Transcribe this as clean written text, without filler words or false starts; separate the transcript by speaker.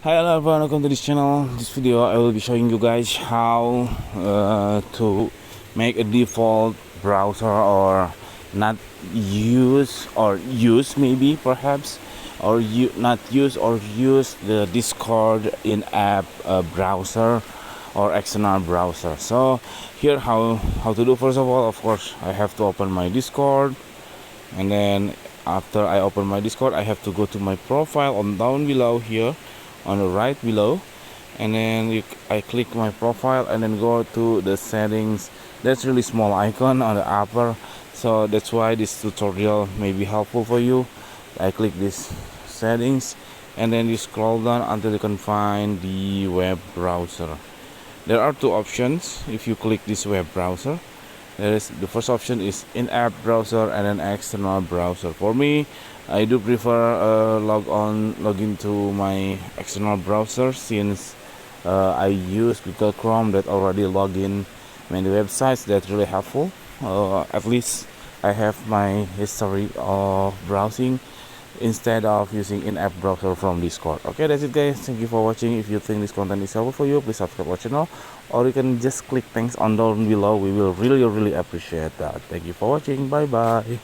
Speaker 1: Hi, hello everyone, welcome to this channel. This video I will be showing you guys how to make a default browser, or not use, or use maybe perhaps, or you not use or use the Discord in-app browser or external browser. So here how to do. First of all, of course, I have to open my Discord, and then after I open my Discord, I have to go to my profile on down below here on the right below, and then I click my profile and then go to the settings. That's really small icon on the upper, so that's why this tutorial may be helpful for you. I click this settings, and then you scroll down until you can find the web browser. There are two options if you click this web browser. The first option is in-app browser and an external browser. For me, I do prefer log into my external browser, since I use Google Chrome that already log in many websites. That's really helpful. At least I have my history of browsing instead of using in-app browser from Discord. Okay, that's it guys. Thank you for watching. If you think this content is helpful for you, please subscribe our channel, or you can just click thanks on down below. We will really appreciate that. Thank you for watching. Bye bye.